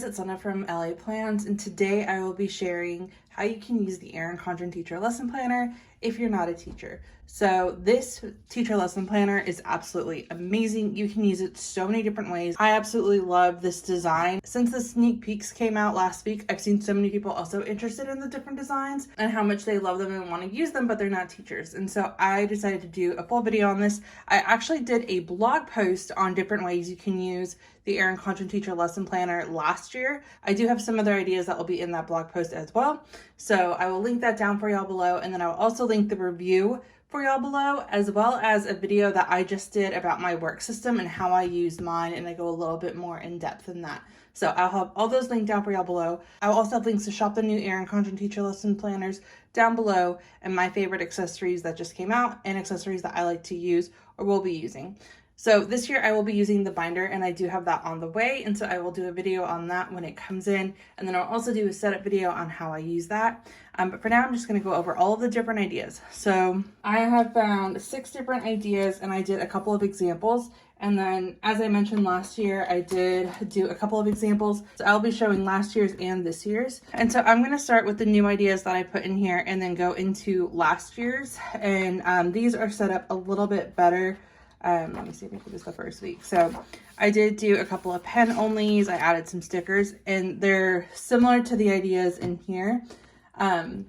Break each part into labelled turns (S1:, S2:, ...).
S1: it's Anna from LA Plans, and today I will be sharing how you can use the Erin Condren Teacher Lesson Planner if you're not a teacher. So this teacher lesson planner is absolutely amazing. You can use it so many different ways. I absolutely love this design. Since the sneak peeks came out last week, I've seen so many people also interested in the different designs and how much they love them and want to use them, but they're not teachers. And so I decided to do a full video on this. I actually did a blog post on different ways you can use the Erin Condren Teacher Lesson Planner last year. I do have some other ideas that will be in that blog post as well. So I will link that down for y'all below. And then I will also link the review for y'all below, as well as a video that I just did about my work system and how I use mine. And I go a little bit more in depth in that. So I'll have all those linked down for y'all below. I will also have links to shop the new Erin Condren Teacher Lesson Planners down below, and my favorite accessories that just came out and accessories that I like to use or will be using. So this year I will be using the binder, and I do have that on the way. And so I will do a video on that when it comes in. And then I'll also do a setup video on how I use that. But for now, I'm just going to go over all of the different ideas. So I have found 6 different ideas, and I did a couple of examples. And then, as I mentioned last year, I did do a couple of examples. So I'll be showing last year's and this year's. And so I'm going to start with the new ideas that I put in here and then go into last year's. And these are set up a little bit better. Let me see if I can do this the first week. So I did do a couple of pen onlys. I added some stickers, and they're similar to the ideas in here.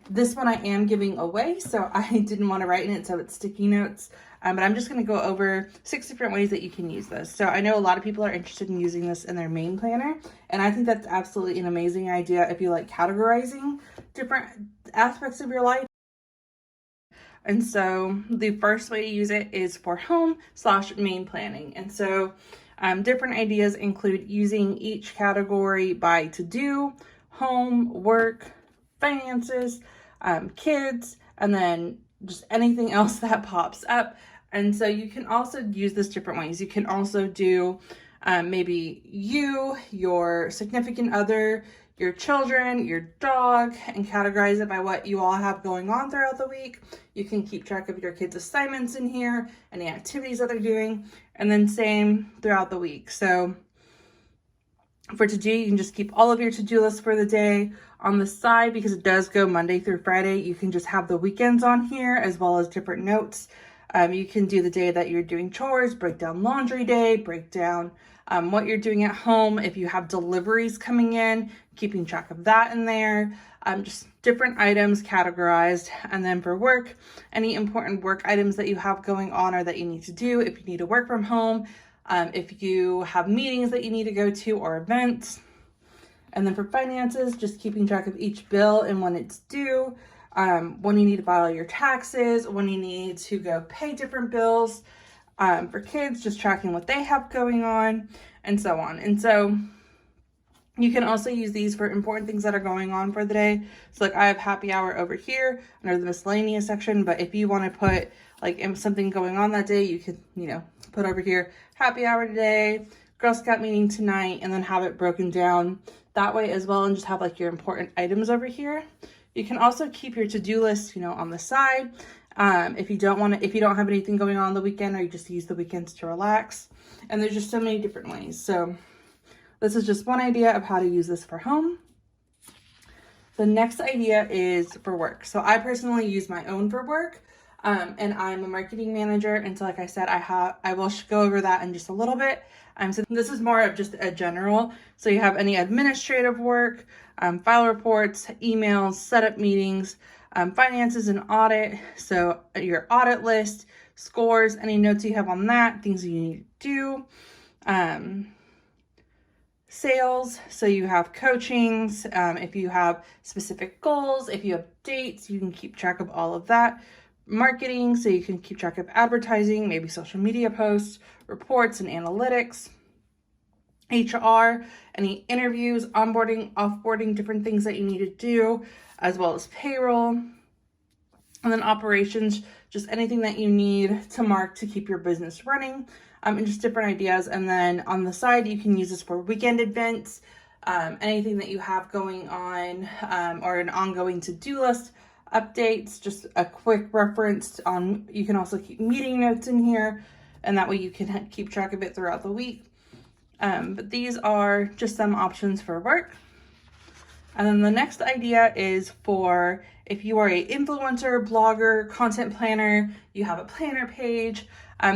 S1: This one I am giving away, so I didn't want to write in it, so it's sticky notes. But I'm just going to go over 6 different ways that you can use this. So I know a lot of people are interested in using this in their main planner, and I think that's absolutely an amazing idea if you like categorizing different aspects of your life. And so the first way to use it is for home/main planning. And so different ideas include using each category by to-do, home, work, finances, kids, and then just anything else that pops up. And so you can also use this different ways. You can also do maybe you, your significant other, your children, your dog, and categorize it by what you all have going on throughout the week. You can keep track of your kids' assignments in here, any activities that they're doing, and then same throughout the week. So for to-do, you can just keep all of your to-do lists for the day. On the side, because it does go Monday through Friday, you can just have the weekends on here as well as different notes. You can do the day that you're doing chores, break down laundry day, break down what you're doing at home. If you have deliveries coming in, keeping track of that in there. Just different items categorized. And then for work, any important work items that you have going on or that you need to do. If you need to work from home, if you have meetings that you need to go to or events. And then for finances, just keeping track of each bill and when it's due, when you need to file your taxes, when you need to go pay different bills. For kids, just tracking what they have going on, and so on. And so you can also use these for important things that are going on for the day. So like I have happy hour over here under the miscellaneous section, but if you want to put like something going on that day, you could, put over here, happy hour today, Girl Scout meeting tonight, and then have it broken down that way as well, and just have like your important items over here. You can also keep your to-do list, on the side. If you don't have anything going on the weekend, or you just use the weekends to relax. And there's just so many different ways. So this is just one idea of how to use this for home. The next idea is for work. So I personally use my own for work. And I'm a marketing manager. And so like I said, I will go over that in just a little bit. So this is more of just a general. So you have any administrative work, file reports, emails, setup meetings, finances and audit. So your audit list, scores, any notes you have on that, things you need to do. Sales, so you have coachings, if you have specific goals, if you have dates, you can keep track of all of that. Marketing, so you can keep track of advertising, maybe social media posts, reports and analytics. HR, any interviews, onboarding, offboarding, different things that you need to do, as well as payroll. And then operations, just anything that you need to mark to keep your business running, and just different ideas. And then on the side, you can use this for weekend events, anything that you have going on, or an ongoing to-do list, updates, just a quick reference on. You can also keep meeting notes in here, and that way you can keep track of it throughout the week. But these are just some options for work. And then the next idea is for if you are an influencer, blogger, content planner, you have a planner page.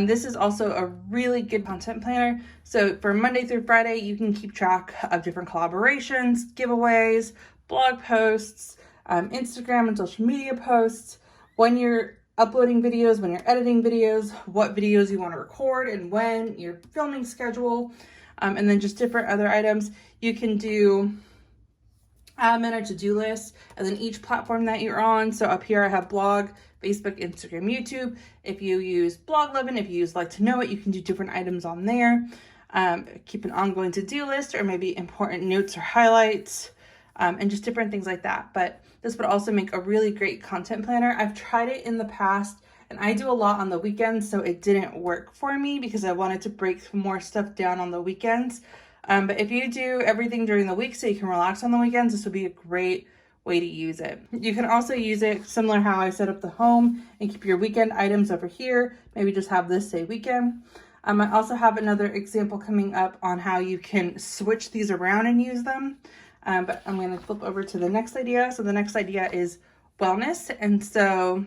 S1: This is also a really good content planner. So for Monday through Friday, you can keep track of different collaborations, giveaways, blog posts, Instagram and social media posts, when you're uploading videos, when you're editing videos, what videos you want to record and when, your filming schedule, and then just different other items. You can do admin or to-do list, and then each platform that you're on. So up here I have blog, Facebook, Instagram, YouTube. If you use Bloglovin, if you use Like to Know It, you can do different items on there. Keep an ongoing to-do list, or maybe important notes or highlights, and just different things like that. But this would also make a really great content planner. I've tried it in the past, and I do a lot on the weekends, so it didn't work for me because I wanted to break more stuff down on the weekends. But if you do everything during the week so you can relax on the weekends, this would be a great way to use it. You can also use it similar how I set up the home and keep your weekend items over here. Maybe just have this say weekend. I also have another example coming up on how you can switch these around and use them. But I'm going to flip over to the next idea. So the next idea is wellness. And so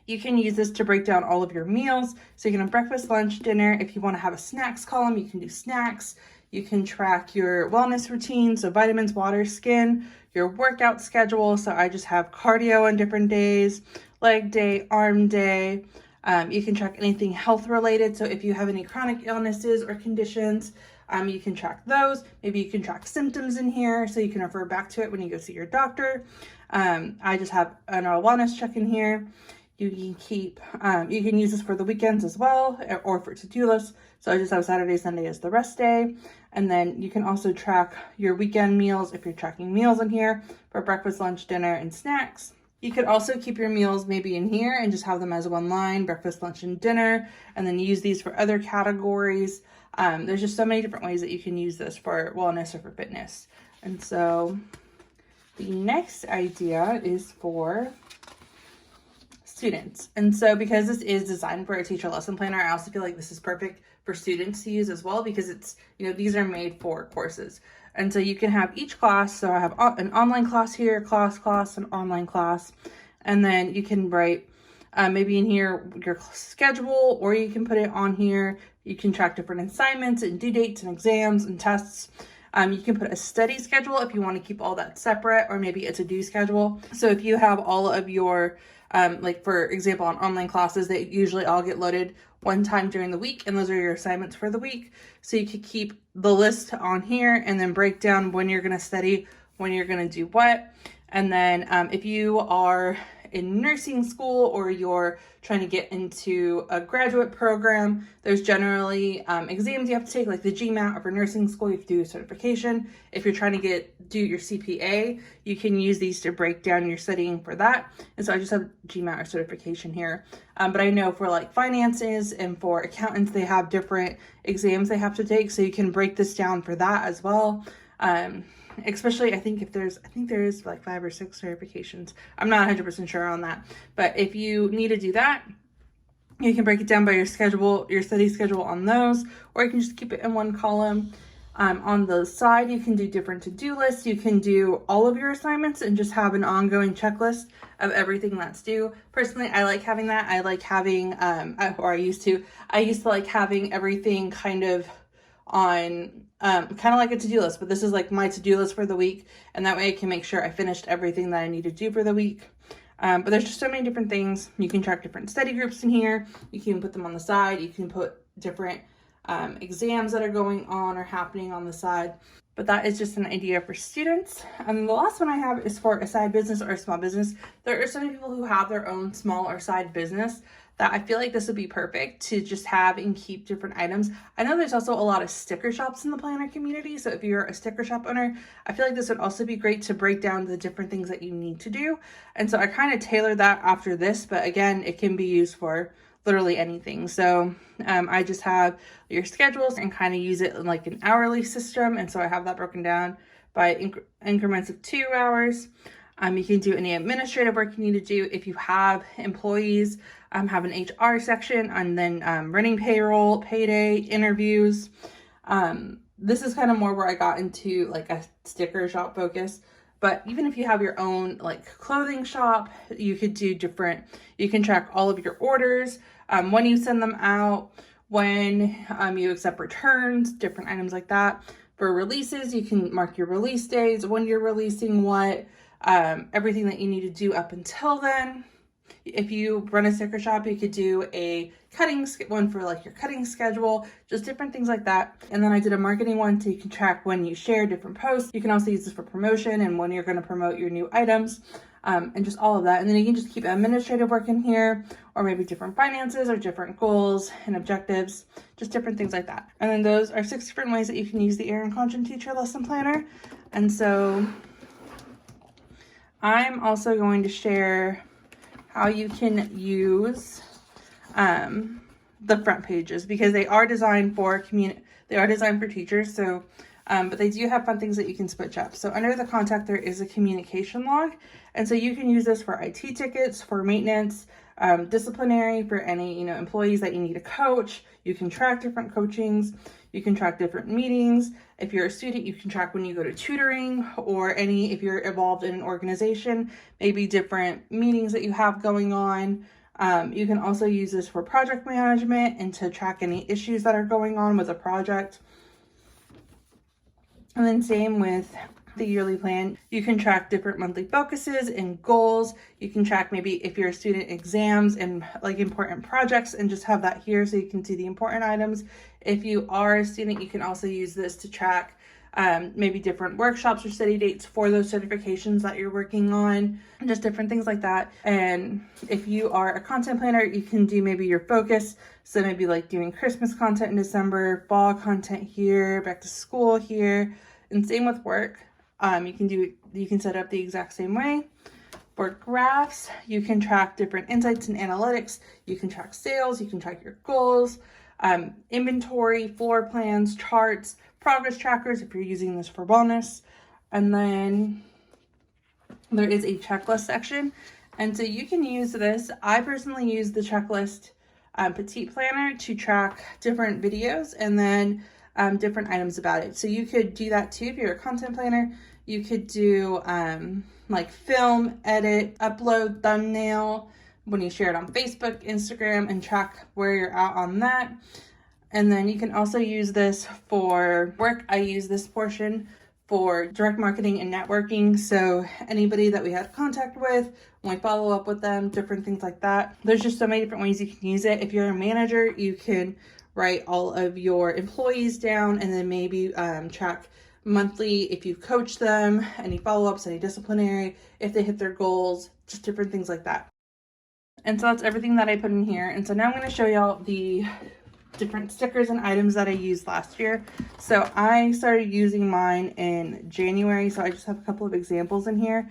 S1: you can use this to break down all of your meals. So you can have breakfast, lunch, dinner. If you want to have a snacks column, you can do snacks. You can track your wellness routine, so vitamins, water, skin, your workout schedule. So I just have cardio on different days, leg day, arm day. You can track anything health related. So if you have any chronic illnesses or conditions, you can track those. Maybe you can track symptoms in here so you can refer back to it when you go see your doctor. I just have an wellness check in here. You can keep, you can use this for the weekends as well, or for to-do lists. So I just have Saturday, Sunday as the rest day. And then you can also track your weekend meals if you're tracking meals in here for breakfast, lunch, dinner, and snacks. You could also keep your meals maybe in here and just have them as one line, breakfast, lunch, and dinner, and then use these for other categories. There's just so many different ways that you can use this for wellness or for fitness. And so the next idea is for students. And so because this is designed for a teacher lesson planner, I also feel like this is perfect for students to use as well, because it's, you know, these are made for courses. And so you can have each class. So I have an online class here, class, an online class. And then you can write maybe in here your schedule, or you can put it on here. You can track different assignments and due dates and exams and tests. You can put a study schedule if you want to keep all that separate, or maybe a to-do schedule. So if you have all of your, like for example, on online classes, they usually all get loaded one time during the week, and those are your assignments for the week. So you could keep the list on here and then break down when you're going to study, when you're going to do what. And then if you are in nursing school or you're trying to get into a graduate program, there's generally exams you have to take, like the GMAT, or for nursing school, you have to do a certification. If you're trying to do your CPA, you can use these to break down your studying for that. And so I just have GMAT or certification here. But I know for like finances and for accountants, they have different exams they have to take. So you can break this down for that as well. Especially I think there is like 5 or 6 certifications. I'm not 100% sure on that, but if you need to do that, you can break it down by your schedule, your study schedule on those, or you can just keep it in one column. On the side, you can do different to-do lists. You can do all of your assignments and just have an ongoing checklist of everything that's due. Personally, I like having that. I like having, I used to like having everything kind of on kind of like a to-do list, but this is like my to-do list for the week, and that way I can make sure I finished everything that I need to do for the week. But there's just so many different things. You can track different study groups in here. You can put them on the side. You can put different exams that are going on or happening on the side. But that is just an idea for students. And the last one I have is for a side business or a small business. There are so many people who have their own small or side business that I feel like this would be perfect to just have and keep different items. I know there's also a lot of sticker shops in the planner community. So if you're a sticker shop owner, I feel like this would also be great to break down the different things that you need to do. And so I kind of tailored that after this, but again, it can be used for literally anything. So I just have your schedules and kind of use it in like an hourly system. And so I have that broken down by increments of 2 hours. You can do any administrative work you need to do. If you have employees, have an HR section, and then running payroll, payday, interviews. This is kind of more where I got into like a sticker shop focus. But even if you have your own like clothing shop, you could do different, you can track all of your orders, when you send them out, when you accept returns, different items like that. For releases, you can mark your release days, when you're releasing what, everything that you need to do up until then. If you run a sticker shop, you could do a cutting one for like your cutting schedule, just different things like that. And then I did a marketing one so you can track when you share different posts. You can also use this for promotion and when you're going to promote your new items, and just all of that. And then you can just keep administrative work in here, or maybe different finances or different goals and objectives, just different things like that. And then those are 6 different ways that you can use the Erin Condren Teacher Lesson Planner. And so I'm also going to share how you can use the front pages, because they are designed for teachers. So, but they do have fun things that you can switch up. So under the contact, there is a communication log. And so you can use this for IT tickets, for maintenance, disciplinary, for any, employees that you need to coach. You can track different coachings. You can track different meetings. If you're a student, you can track when you go to tutoring, or if you're involved in an organization, maybe different meetings that you have going on. You can also use this for project management and to track any issues that are going on with a project. And then same with the yearly plan. You can track different monthly focuses and goals. You can track maybe if you're a student, exams and like important projects, and just have that here so you can see the important items. If you are a student, you can also use this to track maybe different workshops or study dates for those certifications that you're working on, just different things like that. And if you are a content planner, you can do maybe your focus. So maybe like doing Christmas content in December, fall content here, back to school here, and same with work. You can set up the exact same way. For graphs, you can track different insights and analytics. You can track sales, you can track your goals, inventory, floor plans, charts, progress trackers if you're using this for bonus. And then there is a checklist section. And so you can use this. I personally use the checklist petite planner to track different videos and then different items about it. So you could do that too if you're a content planner. You could do like film, edit, upload, thumbnail, when you share it on Facebook, Instagram, and track where you're at on that. And then you can also use this for work. I use this portion for direct marketing and networking. So anybody that we had contact with, when we follow up with them, different things like that. There's just so many different ways you can use it. If you're a manager, you can write all of your employees down and then maybe track monthly if you coach them, any follow-ups, any disciplinary, if they hit their goals, just different things like that. And so that's everything that I put in here. And so now I'm going to show y'all the different stickers and items that I used last year. So I started using mine in January, so I just have a couple of examples in here.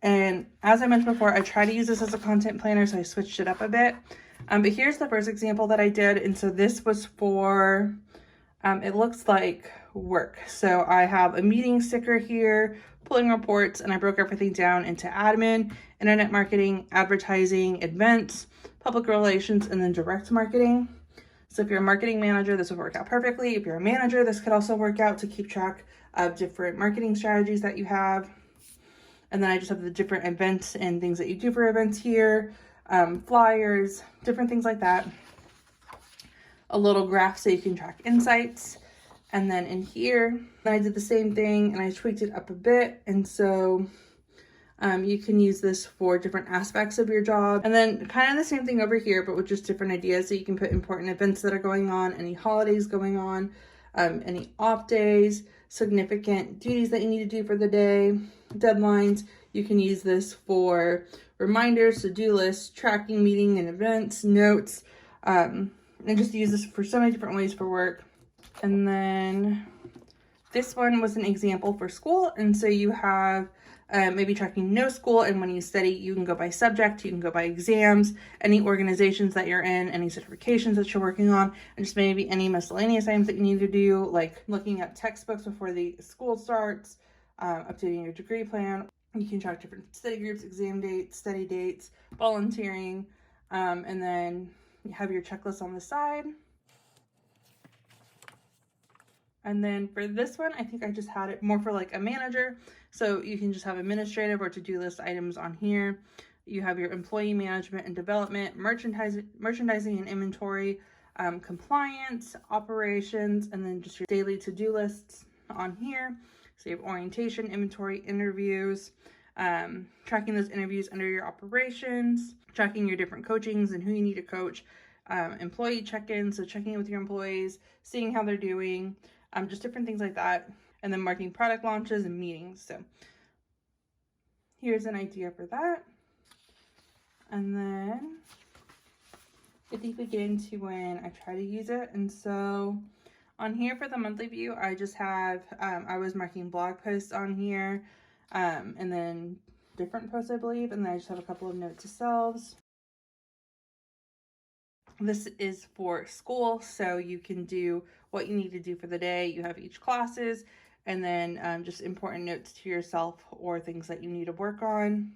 S1: And as I mentioned before, I try to use this as a content planner, so I switched it up a bit. But here's the first example that I did. And so this was for, it looks like work. So I have a meeting sticker here, pulling reports, and I broke everything down into admin, internet marketing, advertising, events, public relations, and then direct marketing. So if you're a marketing manager, this would work out perfectly. If you're a manager, this could also work out to keep track of different marketing strategies that you have. And then I just have the different events and things that you do for events here, flyers, different things like that. A little graph so you can track insights. And then in here, I did the same thing and I tweaked it up a bit. And so you can use this for different aspects of your job. And then kind of the same thing over here, but with just different ideas. So you can put important events that are going on, any holidays going on, any off days, significant duties that you need to do for the day, deadlines. You can use this for reminders, to-do lists, tracking meeting and events, notes, and just use this for so many different ways for work. And then this one was an example for school. And so you have maybe tracking no school, and when you study, you can go by subject, you can go by exams, any organizations that you're in, any certifications that you're working on, and just maybe any miscellaneous items that you need to do, like looking at textbooks before the school starts, updating your degree plan. You can track different study groups, exam dates, study dates, volunteering, and then you have your checklist on the side. And then for this one, I think I just had it more for like a manager. So you can just have administrative or to-do list items on here. You have your employee management and development, merchandising and inventory, compliance, operations, and then just your daily to-do lists on here. So you have orientation, inventory, interviews, tracking those interviews under your operations, tracking your different coachings and who you need to coach, employee check-ins, so checking in with your employees, seeing how they're doing, just different things like that, and then marking product launches and meetings. So here's an idea for that. And then I think we get into when I try to use it. And so on here for the monthly view, I just have, I was marking blog posts on here, and then different posts, I believe. And then I just have a couple of note to selves. This is for school, so you can do what you need to do for the day. You have each classes, and then just important notes to yourself or things that you need to work on.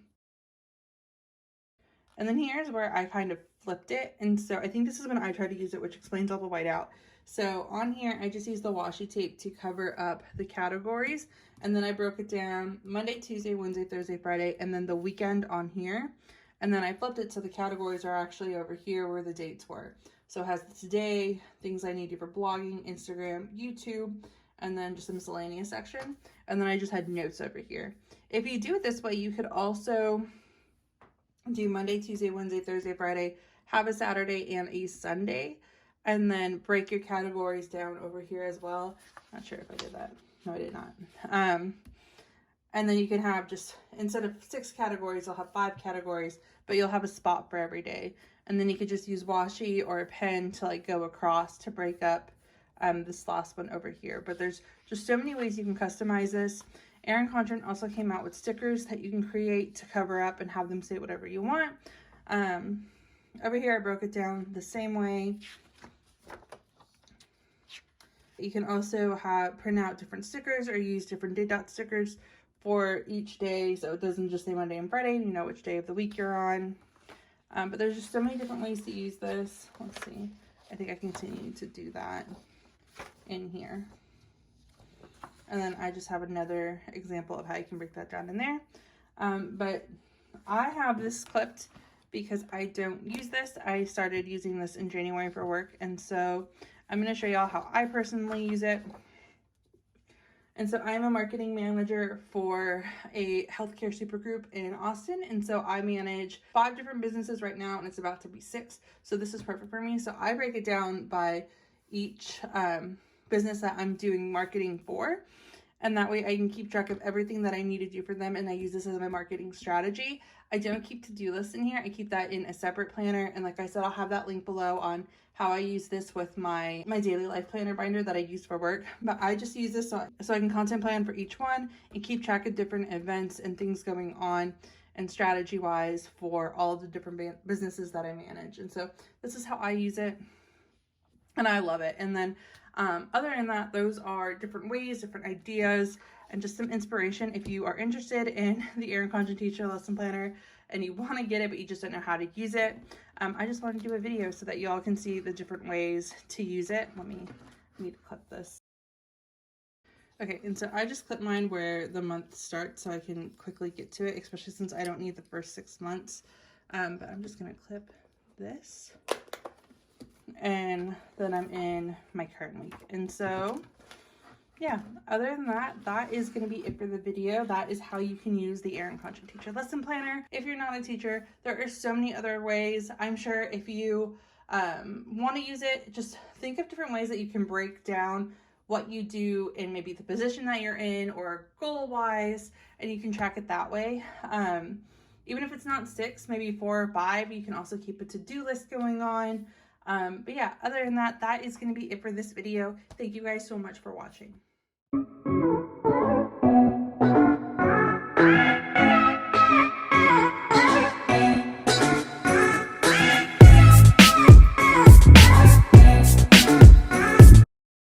S1: And then here's where I kind of flipped it. And so I think this is when I try to use it, which explains all the white out. So on here, I just used the washi tape to cover up the categories. And then I broke it down Monday, Tuesday, Wednesday, Thursday, Friday, and then the weekend on here. And then I flipped it so the categories are actually over here where the dates were. So it has the today, things I need to do for blogging, Instagram, YouTube, and then just a miscellaneous section. And then I just had notes over here. If you do it this way, you could also do Monday, Tuesday, Wednesday, Thursday, Friday, have a Saturday and a Sunday, and then break your categories down over here as well. Not sure if I did that. No, I did not. And then you can have just, instead of 6 categories, you'll have 5 categories, but you'll have a spot for every day. And then you could just use washi or a pen to like go across to break up this last one over here. But there's just so many ways you can customize this. Erin Condren also came out with stickers that you can create to cover up and have them say whatever you want. Over here, I broke it down the same way. You can also print out different stickers or use different day dot stickers for each day, so it doesn't just say Monday and Friday, you know which day of the week you're on. But there's just so many different ways to use this. Let's see. I think I continue to do that in here. And then I just have another example of how you can break that down in there. But I have this clipped because I don't use this. I started using this in January for work. And so I'm going to show y'all how I personally use it. And so I'm a marketing manager for a healthcare supergroup in Austin. And so I manage 5 different businesses right now, and it's about to be 6. So this is perfect for me. So I break it down by each business that I'm doing marketing for. And that way I can keep track of everything that I need to do for them. And I use this as my marketing strategy. I don't keep to-do lists in here. I keep that in a separate planner. And like I said, I'll have that link below on how I use this with my daily life planner binder that I use for work. But I just use this so I can content plan for each one and keep track of different events and things going on and strategy wise for all of the different businesses that I manage. And so this is how I use it. And I love it. And then other than that, those are different ways, different ideas, and just some inspiration. If you are interested in the Erin Condren Teacher Lesson Planner and you want to get it, but you just don't know how to use it, I just want to do a video so that y'all can see the different ways to use it. I need to clip this. Okay, and so I just clipped mine where the month starts so I can quickly get to it, especially since I don't need the first 6 months. But I'm just going to clip this. And then I'm in my current week. And so yeah, other than that, that is going to be it for the video. That is how you can use the Erin Condren Teacher Lesson Planner. If you're not a teacher, there are so many other ways. I'm sure if you want to use it, just think of different ways that you can break down what you do in maybe the position that you're in or goal wise, and you can track it that way. Even if it's not 6, maybe 4 or 5, you can also keep a to-do list going on. But yeah, other than that, that is going to be it for this video. Thank you guys so much for watching.